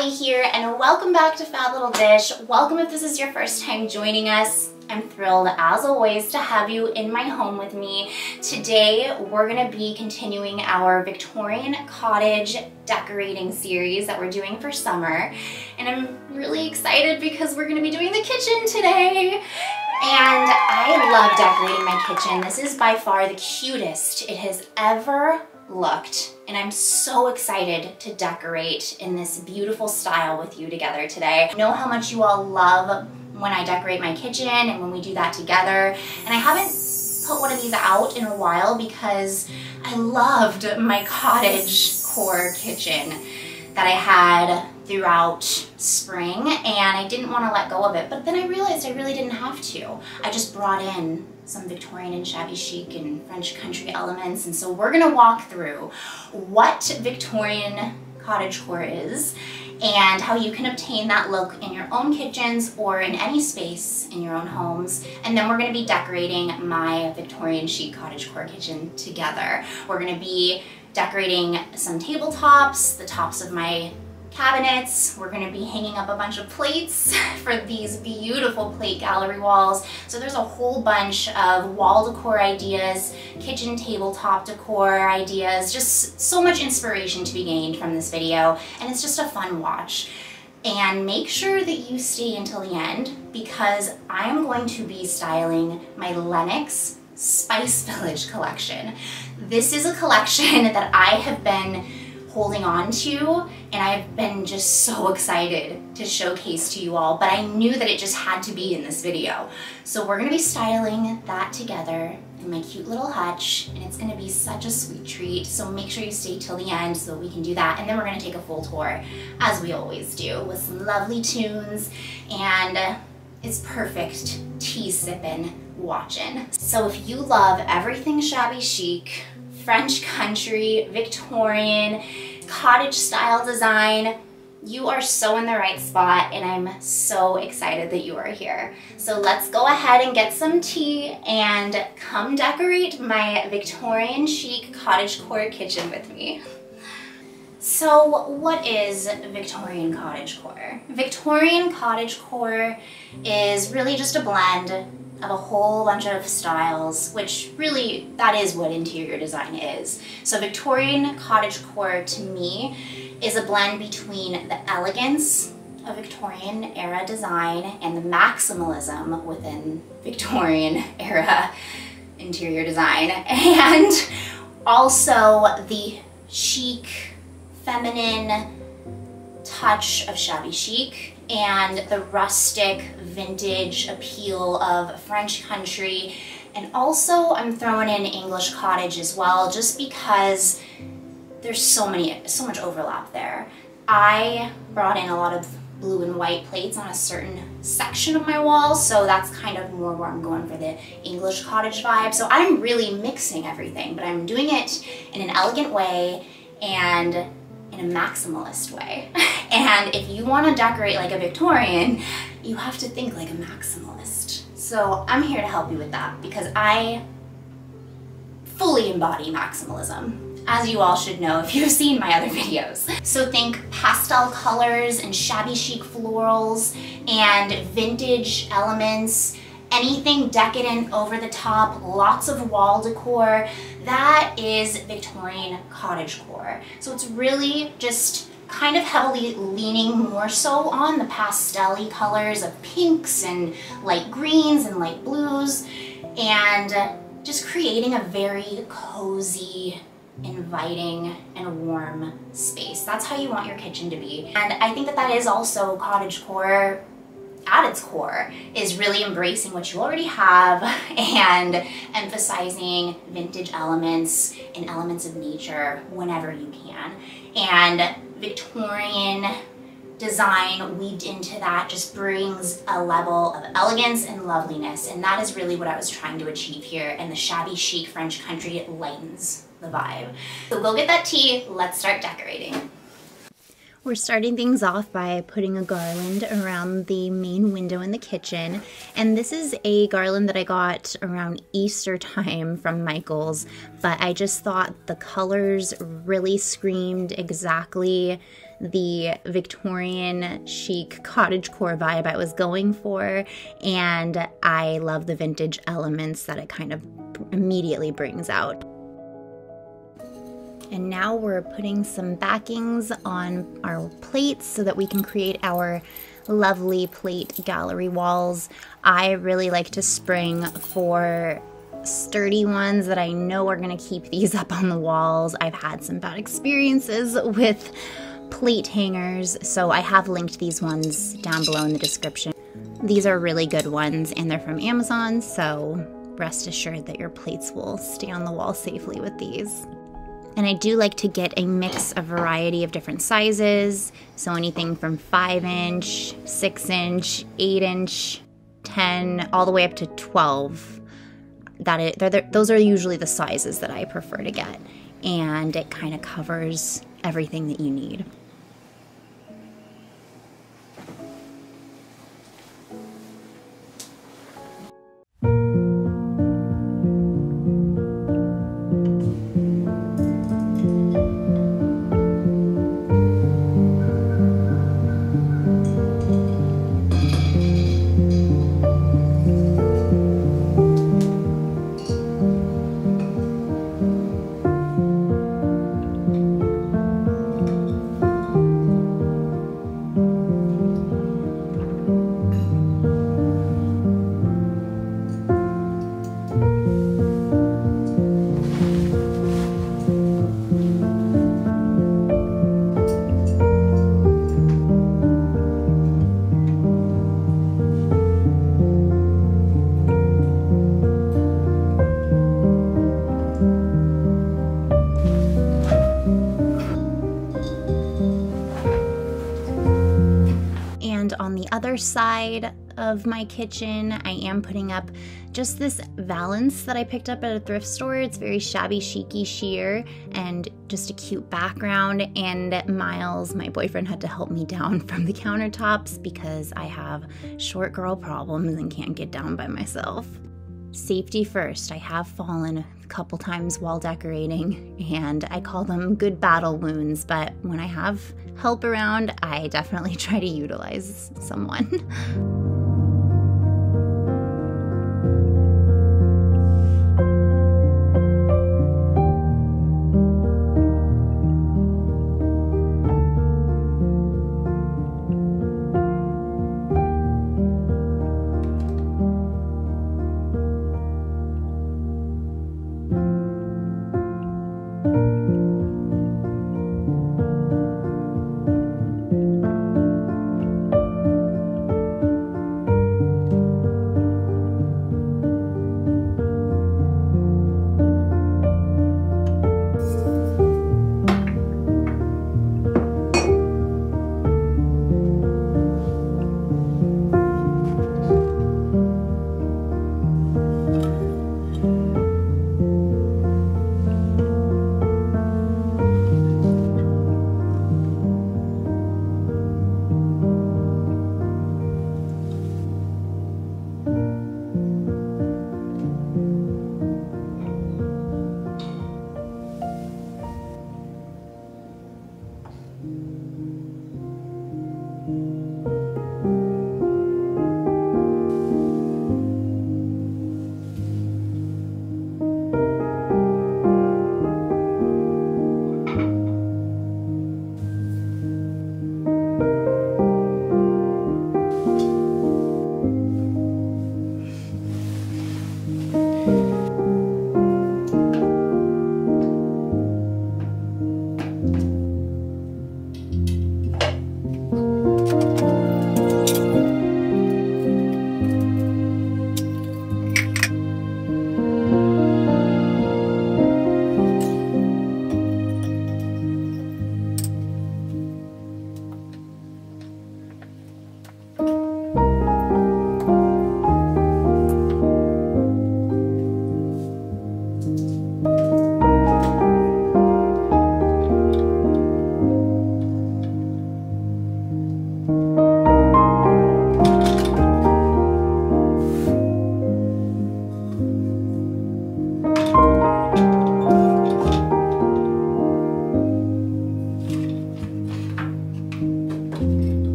Allie here, and welcome back to Fab Little Dish. Welcome if this is your first time joining us. I'm thrilled, as always, to have you in my home with me. Today, we're gonna be continuing our Victorian cottage decorating series that we're doing for summer. And I'm really excited because we're gonna be doing the kitchen today. And I love decorating my kitchen. This is by far the cutest it has ever looked, and I'm so excited to decorate in this beautiful style with you together today. I know how much you all love when I decorate my kitchen and when we do that together, and I haven't put one of these out in a while because I loved my Cottagecore kitchen that I had throughout spring, and I didn't want to let go of it, but then I realized I really didn't have to. I just brought in some Victorian and Shabby Chic and French country elements, and so we're gonna walk through what Victorian Cottagecore is and how you can obtain that look in your own kitchens or in any space in your own homes. And then we're gonna be decorating my Victorian Chic Cottagecore kitchen together. We're gonna be decorating some tabletops, the tops of my cabinets. We're gonna be hanging up a bunch of plates for these beautiful plate gallery walls. So there's a whole bunch of wall decor ideas, kitchen tabletop decor ideas, just so much inspiration to be gained from this video, and it's just a fun watch. And make sure that you stay until the end because I'm going to be styling my Lenox Spice Village Collection. This is a collection that I have been holding on to, and I've been just so excited to showcase to you all, but I knew that it just had to be in this video. So we're gonna be styling that together in my cute little hutch, and it's gonna be such a sweet treat. So make sure you stay till the end so we can do that, and then we're gonna take a full tour, as we always do, with some lovely tunes, and it's perfect tea sipping watching. So if you love everything shabby chic, French country, Victorian, cottage style design, you are so in the right spot, and I'm so excited that you are here. So let's go ahead and get some tea and come decorate my Victorian chic Cottagecore kitchen with me. So what is Victorian Cottagecore? Victorian Cottagecore is really just a blend of a whole bunch of styles, which really, that is what interior design is. So Victorian Cottagecore, to me, is a blend between the elegance of Victorian era design and the maximalism within Victorian era interior design, and also the chic, feminine touch of shabby chic and the rustic vintage appeal of French country. And also I'm throwing in English cottage as well, just because there's so much overlap there. I brought in a lot of blue and white plates on a certain section of my wall, so that's kind of more where I'm going for the English cottage vibe. So I'm really mixing everything, but I'm doing it in an elegant way and in a maximalist way. And if you want to decorate like a Victorian, you have to think like a maximalist. So I'm here to help you with that because I fully embody maximalism, as you all should know if you've seen my other videos. So think pastel colors and shabby chic florals and vintage elements, anything decadent, over the top, lots of wall decor. That is Victorian Cottagecore. So it's really just kind of heavily leaning more so on the pastel-y colors of pinks and light greens and light blues, and just creating a very cozy, inviting, and warm space. That's how you want your kitchen to be. And I think that that is also Cottagecore at its core, is really embracing what you already have and emphasizing vintage elements and elements of nature whenever you can. And Victorian design weaved into that just brings a level of elegance and loveliness, and that is really what I was trying to achieve here, and the shabby chic French country, it lightens the vibe. So go get that tea, let's start decorating. We're starting things off by putting a garland around the main window in the kitchen. And this is a garland that I got around Easter time from Michael's, but I just thought the colors really screamed exactly the Victorian chic cottagecore vibe I was going for, and I love the vintage elements that it kind of immediately brings out. And now we're putting some backings on our plates so that we can create our lovely plate gallery walls. I really like to spring for sturdy ones that I know are gonna keep these up on the walls. I've had some bad experiences with plate hangers, so I have linked these ones down below in the description. These are really good ones and they're from Amazon, so rest assured that your plates will stay on the wall safely with these. And I do like to get a mix, a variety of different sizes. So anything from 5-inch, 6-inch, 8-inch, 10, all the way up to 12. Those are usually the sizes that I prefer to get. And it kind of covers everything that you need. On the other side of my kitchen, I am putting up just this valance that I picked up at a thrift store. It's very shabby chic-y sheer and just a cute background. And Miles, my boyfriend, had to help me down from the countertops because I have short girl problems and can't get down by myself. Safety first. I have fallen a couple times while decorating, and I call them good battle wounds, but when I have help around, I definitely try to utilize someone.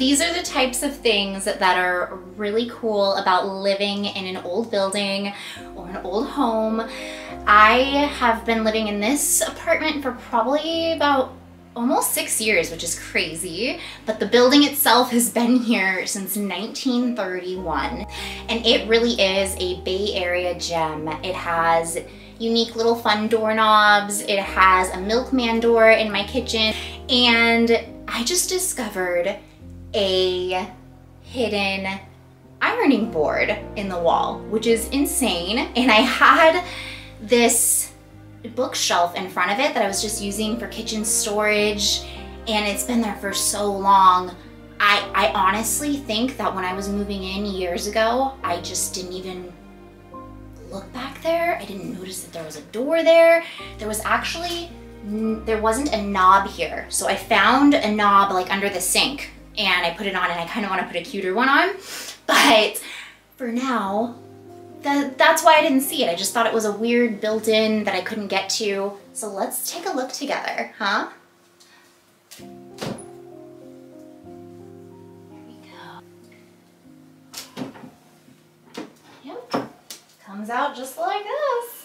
these are the types of things that are really cool about living in an old building or an old home. I have been living in this apartment for probably about almost 6 years, which is crazy, but the building itself has been here since 1931, and it really is a Bay Area gem. It has unique little fun doorknobs, it has a milkman door in my kitchen, and I just discovered a hidden ironing board in the wall, which is insane. And I had this bookshelf in front of it that I was just using for kitchen storage, and it's been there for so long. I honestly think that when I was moving in years ago, I just didn't even look back there. I didn't notice that there was a door there. There wasn't a knob here. So I found a knob like under the sink and I put it on, and I kind of want to put a cuter one on, but for now, that's why I didn't see it. I just thought it was a weird built-in that I couldn't get to. So let's take a look together, huh? There we go. Yep, comes out just like this.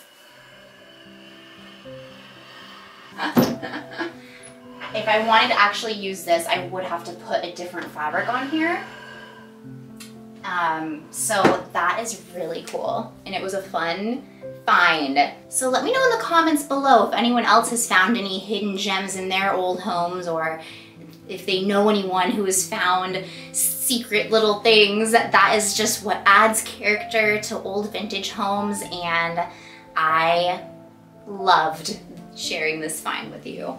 If I wanted to actually use this, I would have to put a different fabric on here. So that is really cool, and it was a fun find. So let me know in the comments below if anyone else has found any hidden gems in their old homes, or if they know anyone who has found secret little things. That is just what adds character to old vintage homes, and I loved sharing this find with you.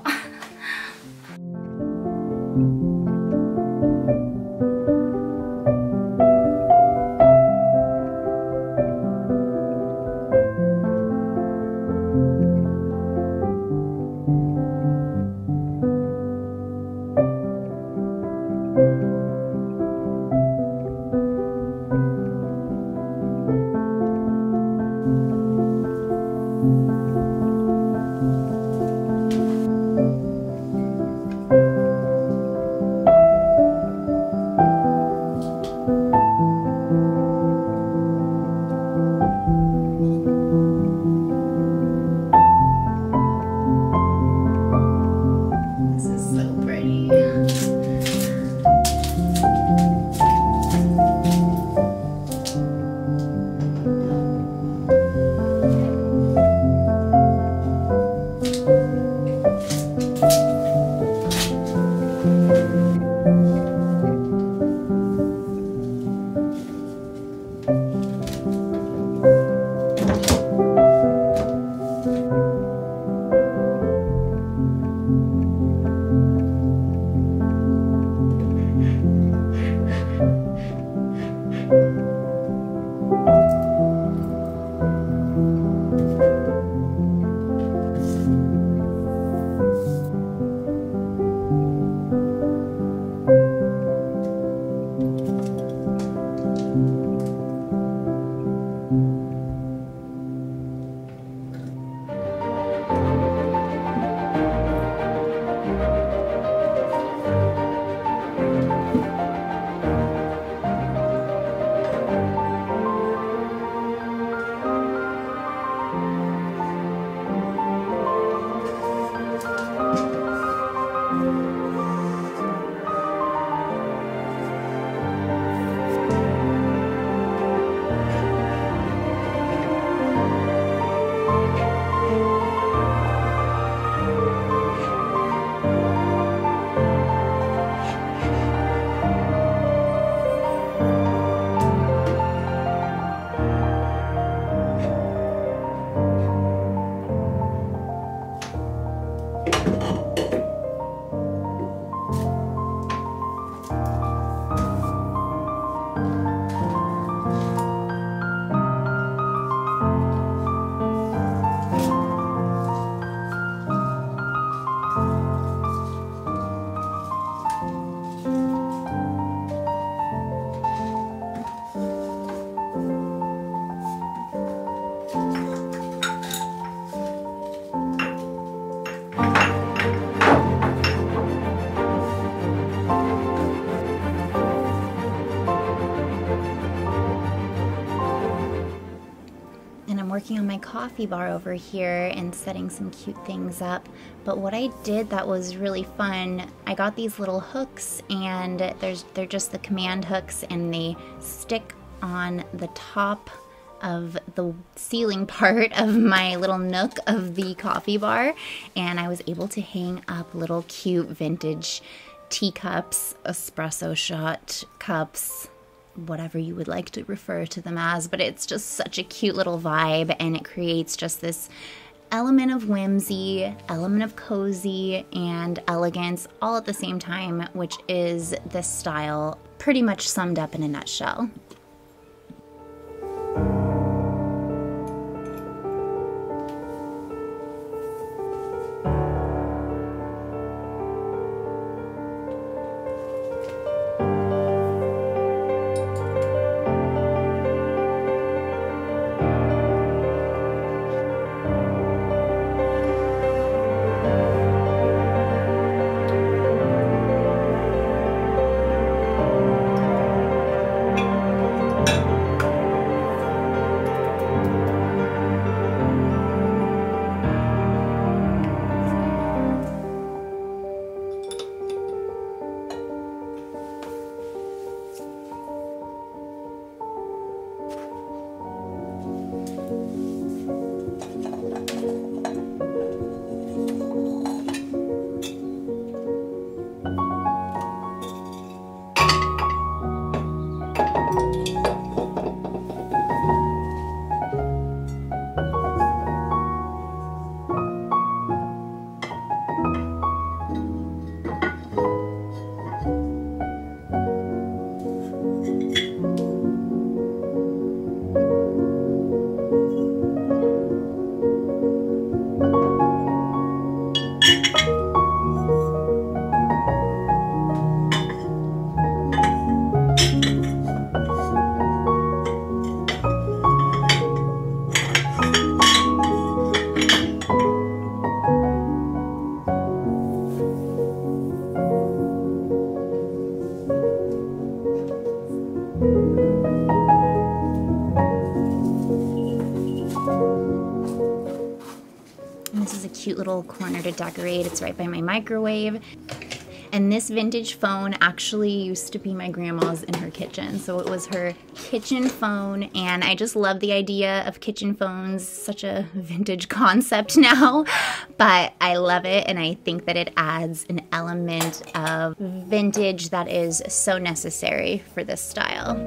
my coffee bar over here and setting some cute things up. But what I did that was really fun, I got these little hooks, and they're just the command hooks, and they stick on the top of the ceiling part of my little nook of the coffee bar, and I was able to hang up little cute vintage teacups, espresso shot cups, whatever you would like to refer to them as, but it's just such a cute little vibe, and it creates just this element of whimsy, element of cozy, and elegance all at the same time, which is this style pretty much summed up in a nutshell. Cute little corner to decorate. It's right by my microwave. And this vintage phone actually used to be my grandma's in her kitchen. So it was her kitchen phone, and I just love the idea of kitchen phones. Such a vintage concept now, but I love it, and I think that it adds an element of vintage that is so necessary for this style.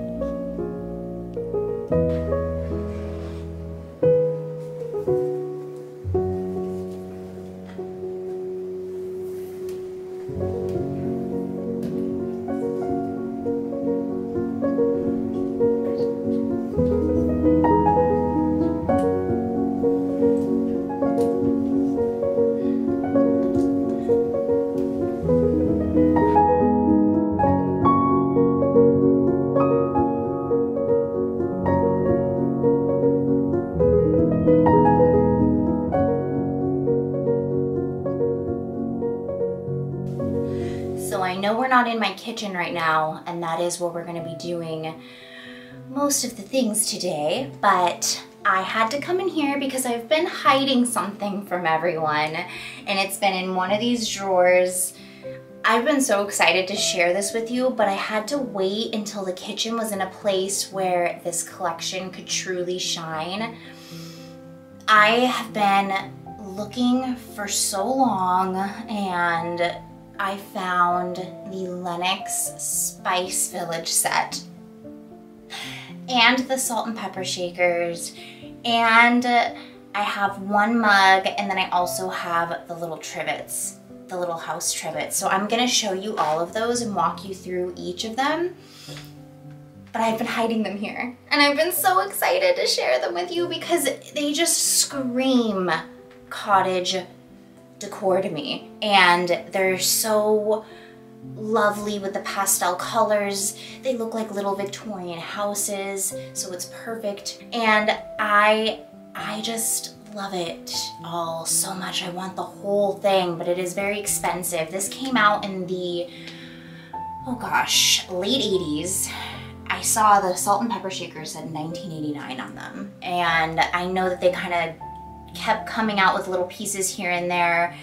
I know we're not in my kitchen right now, and that is where we're going to be doing most of the things today, but I had to come in here because I've been hiding something from everyone, and it's been in one of these drawers. I've been so excited to share this with you, but I had to wait until the kitchen was in a place where this collection could truly shine. I have been looking for so long, and I found the Lenox Spice Village Set and the salt and pepper shakers, and I have one mug, and then I also have the little trivets, the little house trivets. So I'm gonna show you all of those and walk you through each of them, but I've been hiding them here, and I've been so excited to share them with you because they just scream cottage decor to me, and they're so lovely with the pastel colors. They look like little Victorian houses, so it's perfect, and I just love it all so much. I want the whole thing, but it is very expensive. This came out in the, oh gosh, late 80s. I saw the salt and pepper shaker said 1989 on them. And I know that they kind of kept coming out with little pieces here and there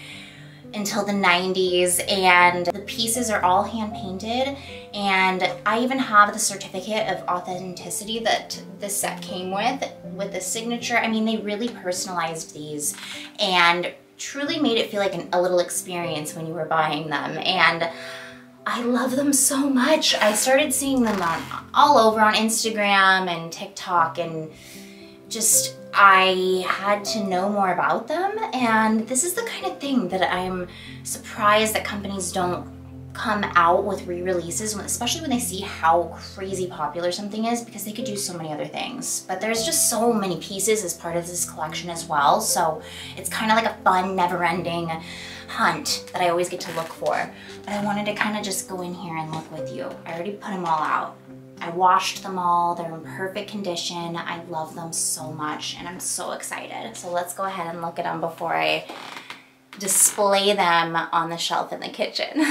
until the 90s, and the pieces are all hand painted, and I even have the certificate of authenticity that this set came with the signature. I mean, they really personalized these and truly made it feel like a little experience when you were buying them, and I love them so much. I started seeing them all over on Instagram and TikTok, and just I had to know more about them, and this is the kind of thing that I'm surprised that companies don't come out with re-releases, especially when they see how crazy popular something is, because they could do so many other things. But there's just so many pieces as part of this collection as well, so it's kind of like a fun, never-ending hunt that I always get to look for. But I wanted to kind of just go in here and look with you. I already put them all out. I washed them all, they're in perfect condition. I love them so much and I'm so excited. So let's go ahead and look at them before I display them on the shelf in the kitchen.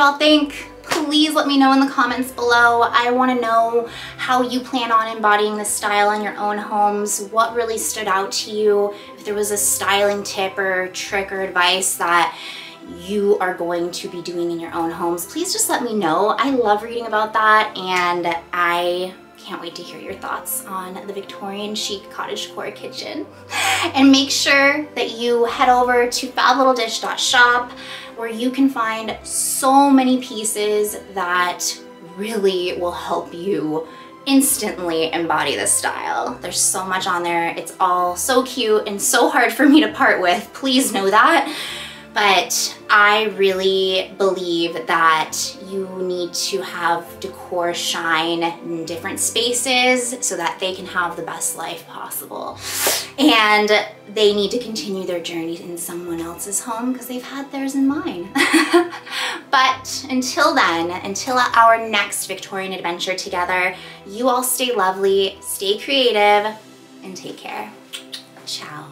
y'all think? Please let me know in the comments below. I want to know how you plan on embodying this style in your own homes. What really stood out to you? If there was a styling tip or trick or advice that you are going to be doing in your own homes, please just let me know. I love reading about that, and I can't wait to hear your thoughts on the Victorian Chic Cottagecore kitchen. And make sure that you head over to fablittleddish.shop, where you can find so many pieces that really will help you instantly embody this style. There's so much on there. It's all so cute and so hard for me to part with. Please know that. But I really believe that you need to have decor shine in different spaces so that they can have the best life possible. And they need to continue their journey in someone else's home because they've had theirs in mine. But until then, until our next Victorian adventure together, you all stay lovely, stay creative, and take care. Ciao.